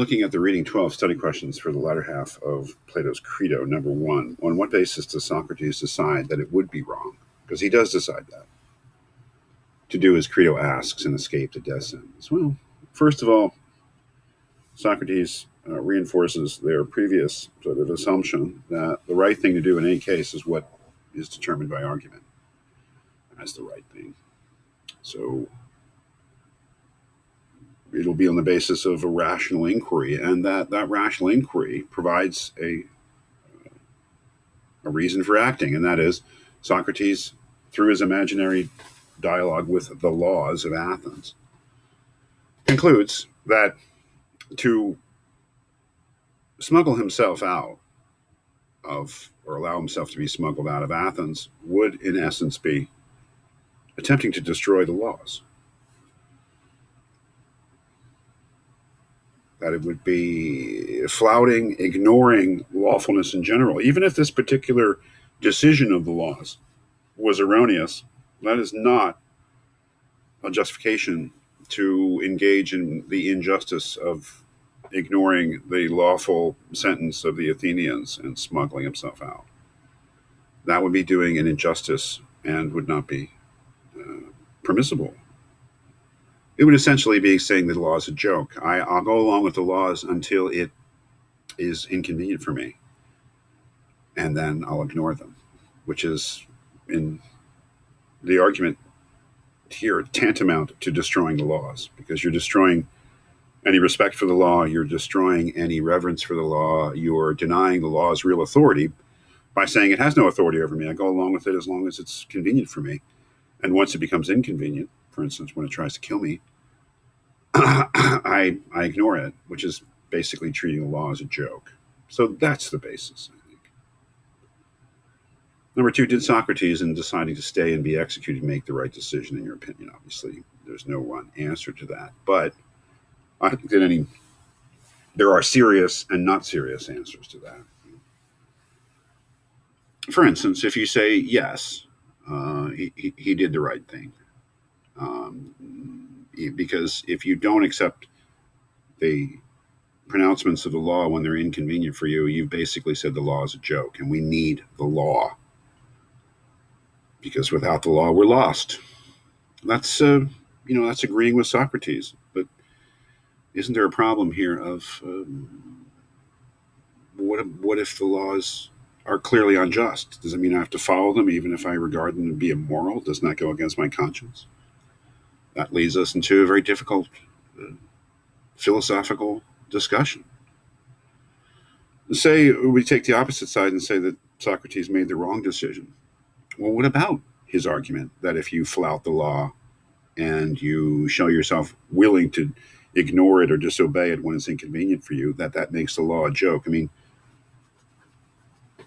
Looking at the reading 12 study questions for the latter half of Plato's Credo, number 1, on what basis does Socrates decide that it would be wrong? Because he does decide that. To do as Credo asks and escape the death sentence. Well, first of all, Socrates reinforces their previous sort of assumption that the right thing to do in any case is what is determined by argument as the right thing. So it'll be on the basis of a rational inquiry, and that rational inquiry provides a reason for acting, and that is Socrates, through his imaginary dialogue with the laws of Athens, concludes that to smuggle himself out of, or allow himself to be smuggled out of Athens, would in essence be attempting to destroy the laws. That it would be flouting, ignoring lawfulness in general. Even if this particular decision of the laws was erroneous, that is not a justification to engage in the injustice of ignoring the lawful sentence of the Athenians and smuggling himself out. That would be doing an injustice and would not be permissible. It would essentially be saying that the law is a joke. I'll go along with the laws until it is inconvenient for me, and then I'll ignore them, which is, in the argument here, tantamount to destroying the laws, because you're destroying any respect for the law, you're destroying any reverence for the law, you're denying the law's real authority by saying it has no authority over me. I go along with it as long as it's convenient for me. And once it becomes inconvenient, for instance, when it tries to kill me, I ignore it, which is basically treating the law as a joke. So that's the basis, I think. Number 2, did Socrates, in deciding to stay and be executed, make the right decision, in your opinion? Obviously, there's no one answer to that. But I think that there are serious and not serious answers to that. For instance, if you say yes, he did the right thing, because if you don't accept the pronouncements of the law when they're inconvenient for you, you've basically said the law is a joke, and we need the law, because without the law, we're lost. That's that's agreeing with Socrates, but isn't there a problem here of what if the laws are clearly unjust? Does it mean I have to follow them even if I regard them to be immoral? Doesn't that go against my conscience? That leads us into a very difficult philosophical discussion. Say we take the opposite side and say that Socrates made the wrong decision. Well, what about his argument that if you flout the law and you show yourself willing to ignore it or disobey it when it's inconvenient for you, that makes the law a joke? I mean,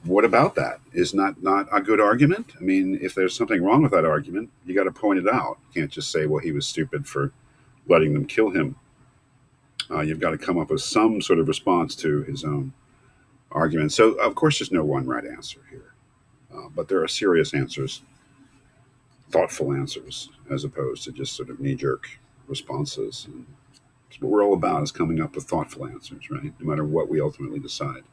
what about that? Is not a good argument? I mean, if there's something wrong with that argument, you got to point it out. You can't just say, well, he was stupid for letting them kill him. You've got to come up with some sort of response to his own argument. So, of course, there's no one right answer here. But there are serious answers, thoughtful answers, as opposed to just sort of knee-jerk responses. And what we're all about is coming up with thoughtful answers, right? No matter what we ultimately decide.